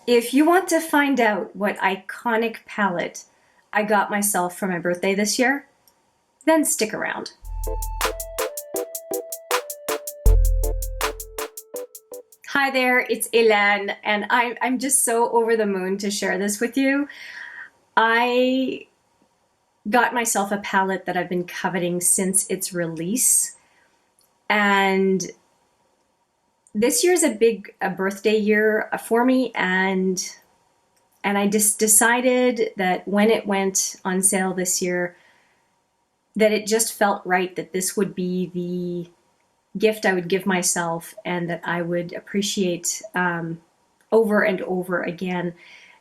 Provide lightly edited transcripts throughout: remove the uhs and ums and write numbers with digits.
If you want to find out what iconic palette I got myself for my birthday this year, then stick around. Hi there, it's Hélène, and I'm just so over the moon to share this with you. I got myself a palette that I've been coveting since its release, and this year's a birthday year for me, and I just decided that when it went on sale this year, that it just felt right that this would be the gift I would give myself and that I would appreciate over and over again.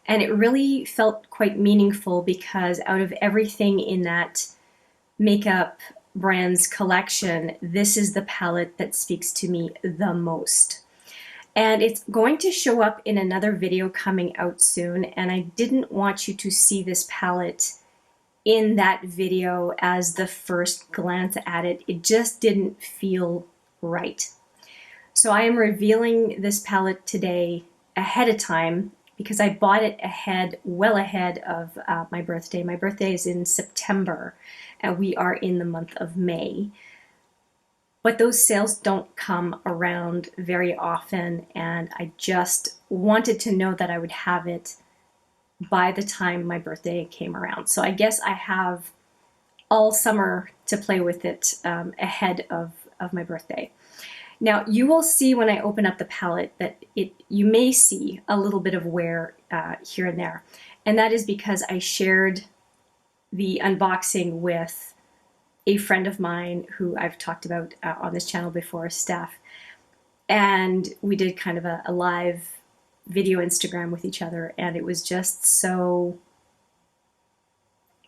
And it really felt quite meaningful because out of everything in that makeup brand's collection, this is the palette that speaks to me the most. And it's going to show up in another video coming out soon, and I didn't want you to see this palette in that video as the first glance at it. It just didn't feel right. So I am revealing this palette today ahead of time because I bought it well ahead of my birthday. My birthday is in September and we are in the month of May. But those sales don't come around very often, and I just wanted to know that I would have it by the time my birthday came around. So I guess I have all summer to play with it ahead of my birthday. Now you will see when I open up the palette that you may see a little bit of wear here and there, and that is because I shared the unboxing with a friend of mine who I've talked about on this channel before, Steph, and we did kind of a live video Instagram with each other, and it was just so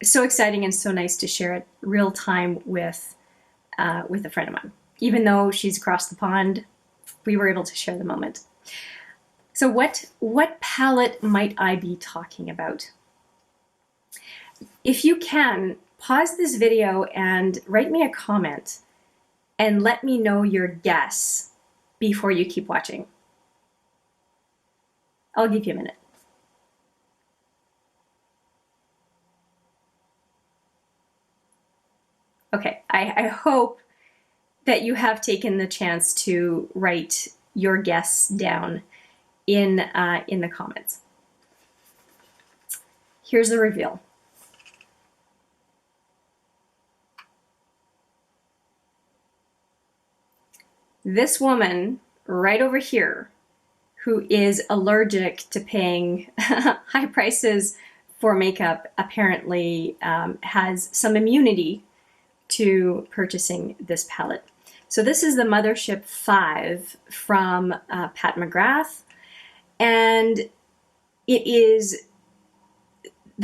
exciting and so nice to share it real time with a friend of mine. Even though she's across the pond, we were able to share the moment. So what palette might I be talking about? If you can, pause this video and write me a comment and let me know your guess before you keep watching. I'll give you a minute. Okay, I hope that you have taken the chance to write your guess down in the comments. Here's the reveal. This woman right over here, who is allergic to paying high prices for makeup, apparently has some immunity to purchasing this palette. So this is the Mothership 5 from Pat McGrath, and the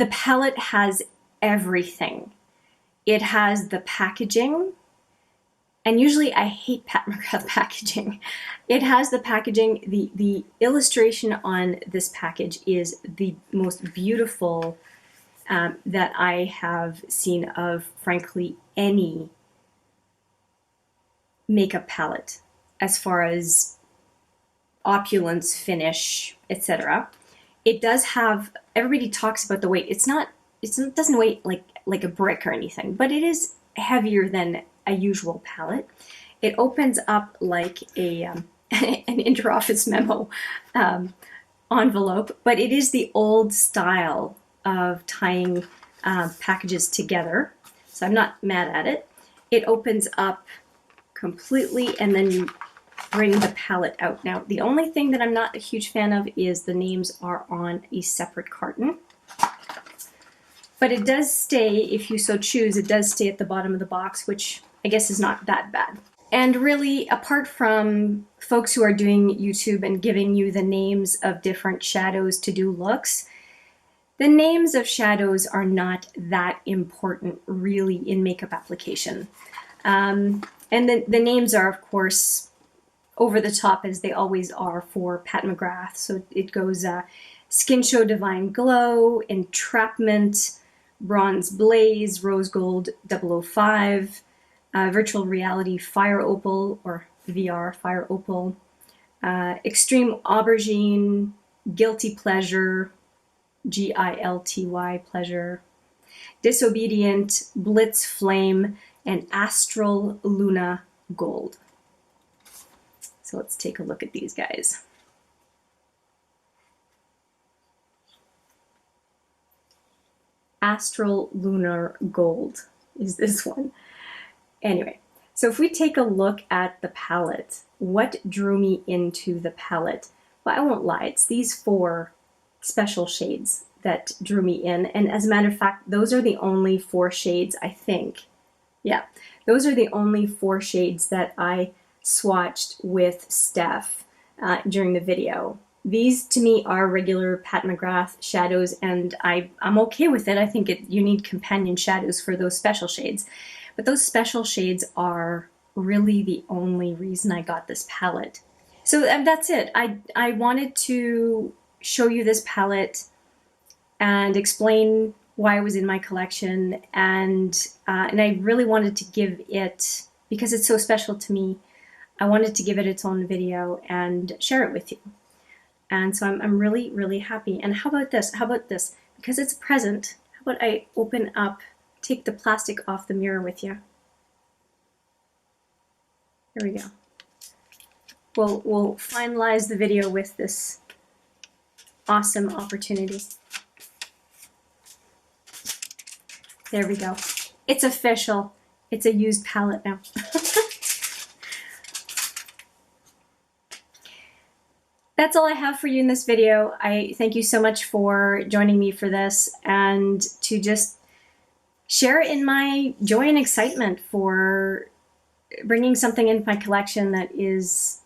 palette has everything. It has the packaging, and usually I hate Pat McGrath packaging. It has the packaging. The illustration on this package is the most beautiful that I have seen of, frankly, any makeup palette as far as opulence, finish, etc. It does have, everybody talks about the weight. It doesn't weigh like a brick or anything, but it is heavier than a usual palette. It opens up like an interoffice memo envelope, but it is the old style of tying packages together, so I'm not mad at it. It opens up completely, and then you bring the palette out. Now, the only thing that I'm not a huge fan of is the names are on a separate carton. But it does stay, if you so choose, it does stay at the bottom of the box, which I guess is not that bad. And really, apart from folks who are doing YouTube and giving you the names of different shadows to do looks, the names of shadows are not that important really in makeup application. And the names are, of course, over the top, as they always are for Pat McGrath. So it goes Skin Show Divine Glow, Entrapment, Bronze Blaze, Rose Gold 005, Virtual Reality Fire Opal, or VR Fire Opal, Extreme Aubergine, Guilty Pleasure, Gilty Pleasure, Disobedient, Blitz Flame, and Astral Luna Gold. So let's take a look at these guys. Astral Lunar Gold is this one. Anyway, so if we take a look at the palette, what drew me into the palette? Well, I won't lie, it's these 4 special shades that drew me in. And as a matter of fact, those are the only 4 shades, I think. Yeah, those are the only 4 shades that I swatched with Steph during the video. These to me are regular Pat McGrath shadows, and I'm okay with it. I think you need companion shadows for those special shades. But those special shades are really the only reason I got this palette. So that's it. I wanted to show you this palette and explain why it was in my collection, and I really wanted to give it, because it's so special to me, I wanted to give it its own video and share it with you. And so I'm really, really happy. And how about this? How about this? Because it's a present, how about I open up, take the plastic off the mirror with you. Here we go. We'll finalize the video with this awesome opportunity. There we go. It's official. It's a used palette now. That's all I have for you in this video. I thank you so much for joining me for this, and to just share in my joy and excitement for bringing something into my collection that is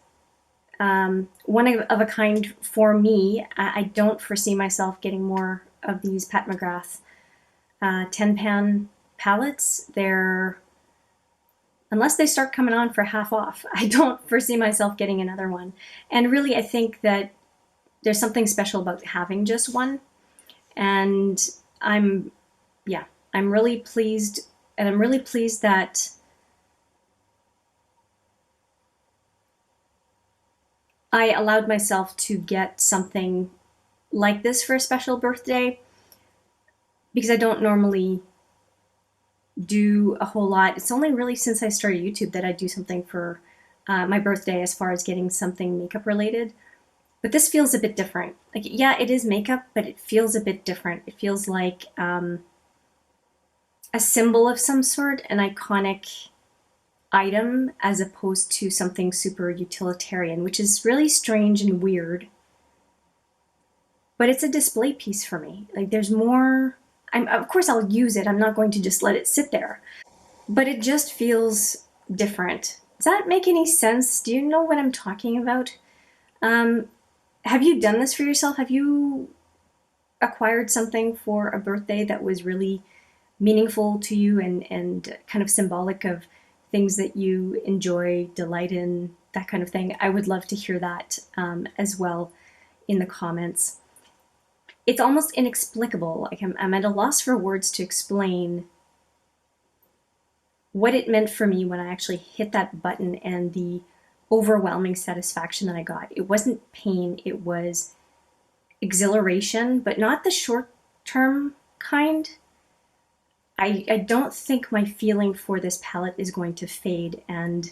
one of a kind for me. I don't foresee myself getting more of these Pat McGrath 10-pan palettes. Unless they start coming on for half off, I don't foresee myself getting another one. And really, I think that there's something special about having just one. And I'm really pleased, and I'm really pleased that I allowed myself to get something like this for a special birthday, because I don't normally do a whole lot. It's only really since I started YouTube that I do something for my birthday as far as getting something makeup related. But this feels a bit different. Like, yeah, it is makeup, but it feels a bit different. It feels like a symbol of some sort, an iconic item, as opposed to something super utilitarian, which is really strange and weird. But it's a display piece for me. Like, there's more. Of course I'll use it. I'm not going to just let it sit there. But it just feels different. Does that make any sense? Do you know what I'm talking about? Have you done this for yourself? Have you acquired something for a birthday that was really meaningful to you and kind of symbolic of things that you enjoy, delight in, that kind of thing? I would love to hear that as well in the comments. It's almost inexplicable. Like, I'm at a loss for words to explain what it meant for me when I actually hit that button and the overwhelming satisfaction that I got. It wasn't pain, it was exhilaration, but not the short-term kind. I don't think my feeling for this palette is going to fade, and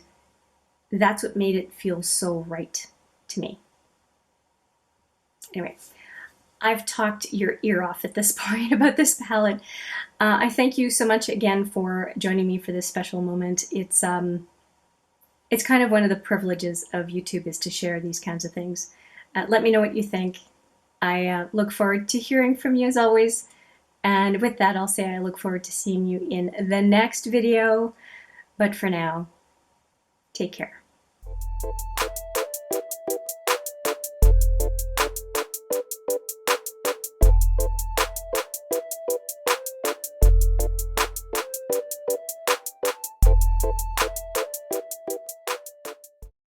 that's what made it feel so right to me. Anyway, I've talked your ear off at this point about this palette. I thank you so much again for joining me for this special moment. It's kind of one of the privileges of YouTube, is to share these kinds of things. Let me know what you think. I look forward to hearing from you as always. And with that, I'll say I look forward to seeing you in the next video. But for now, take care.